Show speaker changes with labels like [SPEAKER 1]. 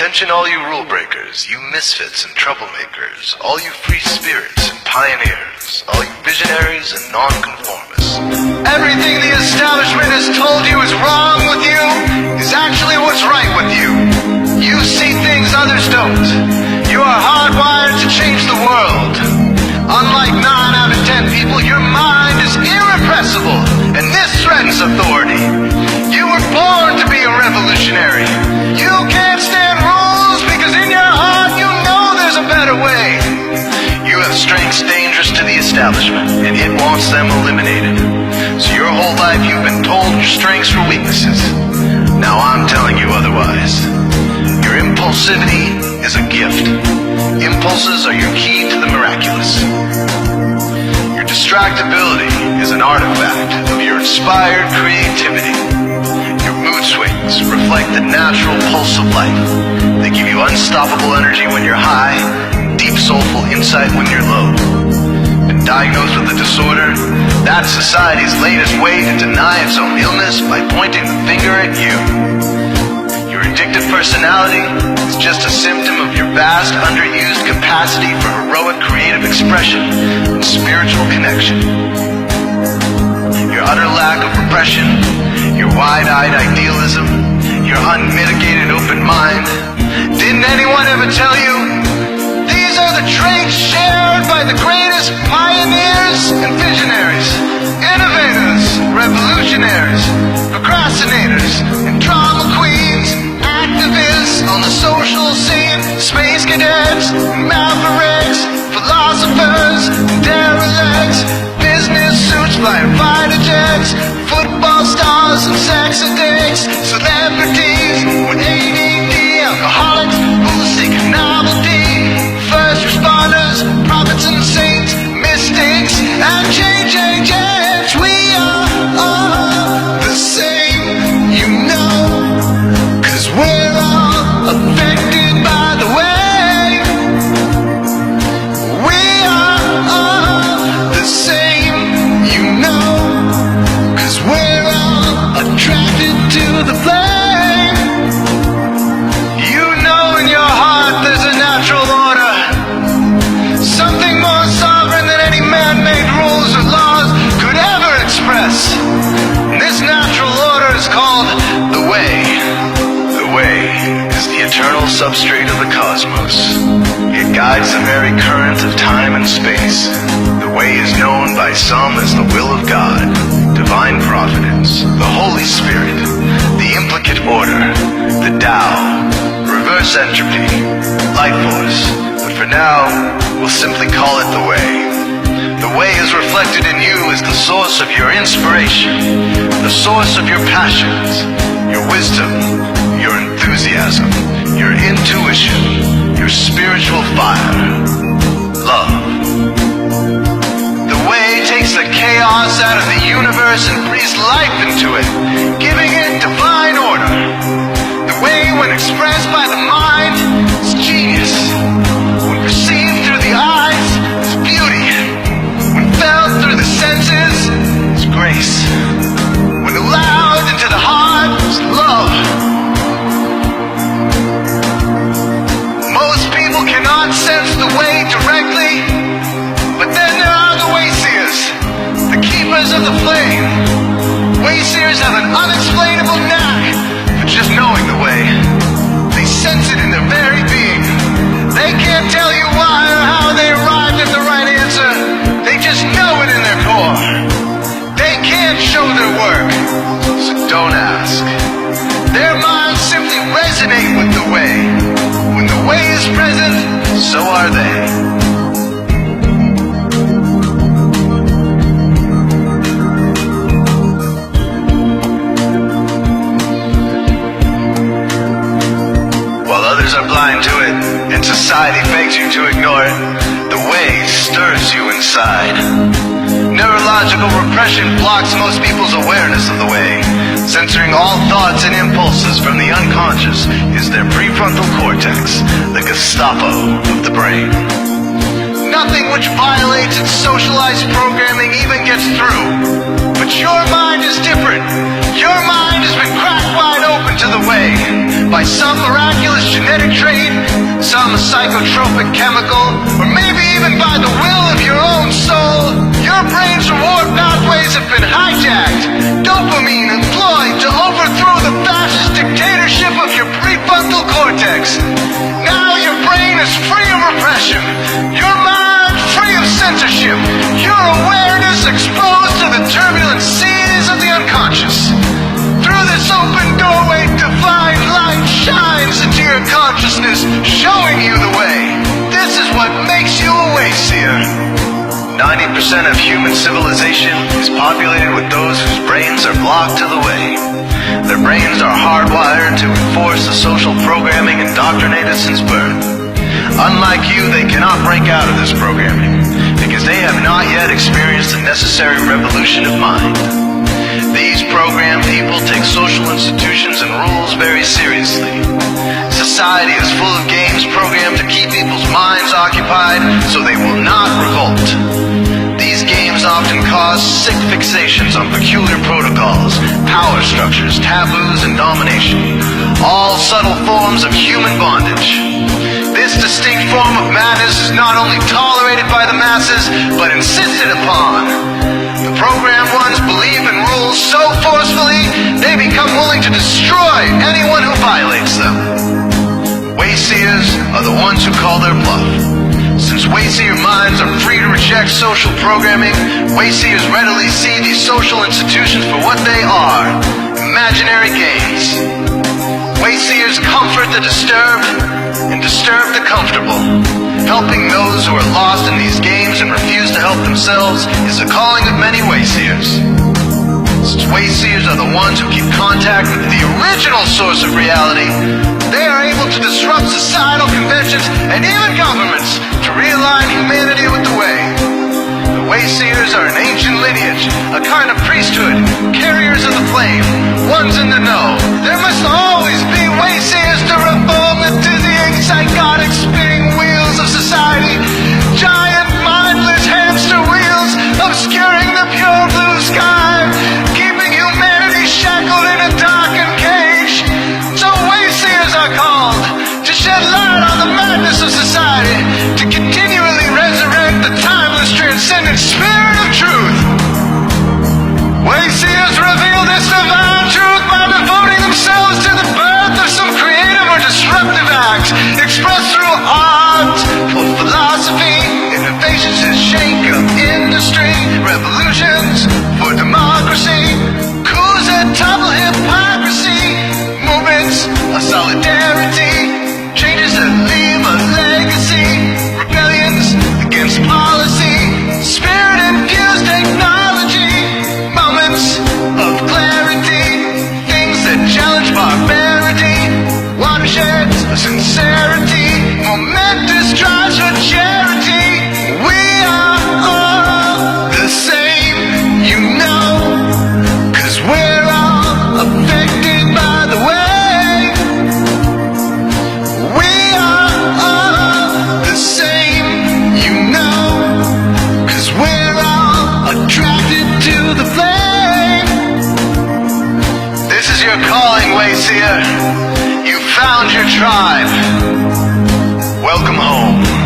[SPEAKER 1] Attention all you rule breakers, you misfits and troublemakers, all you free spirits and pioneers, all you visionaries and nonconformists. Everything the establishment has told you is wrong with you is actually what's right with you. You see things others don't. You are hardwired to change the world. Unlike 9 out of 10 people, your mind is irrepressible, and this threatens authority. You were born to be a revolutionary. You can't stand rules because in your heart you know there's a better way. You have strengths dangerous to the establishment, and it wants them eliminated. So your whole life you've been told your strengths were weaknesses. Now I'm telling you otherwise. Your impulsivity is a gift. Impulses are your key to the miraculous. Your distractibility is an artifact of your inspired creativity. Your mood swings reflect the natural pulse of life. They give you unstoppable energy when you're high, deep soulful insight when you're low. Been diagnosed with a disorder? That's society's latest way to deny its own illness by pointing the finger at you. Your addictive personality is just a symptom of your vast, underused capacity for heroic creative expression and spiritual connection. Your utter lack of repression, your wide-eyed idealism, your unmitigated open mind. Didn't anyone ever tell you? These are the traits shared by the greatest pioneers and visionaries, innovators, revolutionaries, procrastinators, and drama queens, activists on the social scene, space cadets, mavericks, philosophers, derelicts, business suits flying fighter jets, football stars and sex addicts, celebrities with ADD, alcoholics who seek novelty, first responders, prophets and saints, mystics, and JJJs. We are all the same, you know, 'cause we're all affected by the way. We are all the same, you know, 'cause we're all attracted to the flame. You know in your heart there's a natural order, something more sovereign than any man-made rules or laws could ever express. And this natural order is called the way. The way is the eternal substrate of the cosmos. It guides the very current of time and space. The way is known by some as the will of God, divine providence, the Holy Spirit, the implicate order, the Tao, reverse entropy, life force. But for now, we'll simply call it the way. The way is reflected in you as the source of your inspiration, the source of your passions, your wisdom, your enthusiasm, your intuition, your spiritual fire, love. The way takes the chaos out of the universe and breathes life into it, giving it divine order. The way, when expressed by the mind, is genius. When perceived through the eyes, is beauty. When felt through the senses, is grace. When allowed into the heart, is love. Most people cannot sense the way directly, but then there are the wayseers, the keepers of the flame. Wayseers have an unexplainable knack for just knowing the way. They sense it in their very being. They can't tell you why or how they arrived at the right answer. They just know it in their core. They can't show their work, so don't ask. Their minds simply resonate with the way. When the way is present, so are they. Are blind to it, and society begs you to ignore it. The way stirs you inside. Neurological repression blocks most people's awareness of the way. Censoring all thoughts and impulses from the unconscious is their prefrontal cortex, the Gestapo of the brain. Nothing which violates its socialized programming even gets through. But your mind is different. Your mind has been cracked wide open to the way by some miraculous genetic synthetic trait, some psychotropic chemical, or maybe even by the will of your own soul, your brain's reward pathways have been hijacked. Dopamine employed to overthrow the fascist dictatorship of your prefrontal cortex. Now your brain is free of repression, your mind free of censorship, your awareness exposed to the turbulent seas of the unconscious. Through this open doorway, divine light shines into your consciousness, showing you the way. This is what makes you a wayseer. 90% of human civilization is populated with those whose brains are blocked to the way. Their brains are hardwired to enforce the social programming indoctrinated since birth. Unlike you, they cannot break out of this programming, because they have not yet experienced the necessary revolution of mind. These programmed people take social institutions and rules very seriously. Society is full of games programmed to keep people's minds occupied so they will not revolt. These games often cause sick fixations on peculiar protocols, power structures, taboos, and domination, all subtle forms of human bondage. This distinct form of madness is not only tolerated by the masses, but insisted upon. The programmed ones believe in rules so forcefully, they become willing to destroy anyone who violates them. Wayseers are the ones who call their bluff. Since wayseer minds are free to reject social programming, wayseers readily see these social institutions for what they are, imaginary games. Wayseers comfort the disturbed and disturb the comfortable. Helping those who are lost in these games and refuse to help themselves is the calling of many wayseers. Since wayseers are the ones who keep contact with the original source of reality, they are able to disrupt societal conventions and even governments to realign humanity with the way. The wayseers are an ancient lineage, a kind of priesthood, carriers of the flame, ones in the know. There must always be wayseers to reform the dizzying, psychotic, spinning wheels of society. Giant, mindless hamster wheels obscuring the pure blue sky, keeping humanity shackled in a darkened cage. So wayseers are called to shed light on the madness of society, to continually resurrect the timeless, transcendent spirit of truth. Wayseers reveal this divine truth by devoting themselves to the birth of some creative or disruptive act, expressed through art or philosophy, innovations that shake up industry, revolutions for democracy, coups that topple hypocrisy, movements of solidarity, changes that leave a legacy, rebellions against policy, spirit-infused technology, moments of clarity, things that challenge barbarity, watersheds of sincerity, momentous drives for charity. We are all the same, you know, 'cause we're all affected by the way. We are all the same, you know, 'cause we're all attracted to the flame. This is your calling, wayseer. You found your tribe. Welcome home.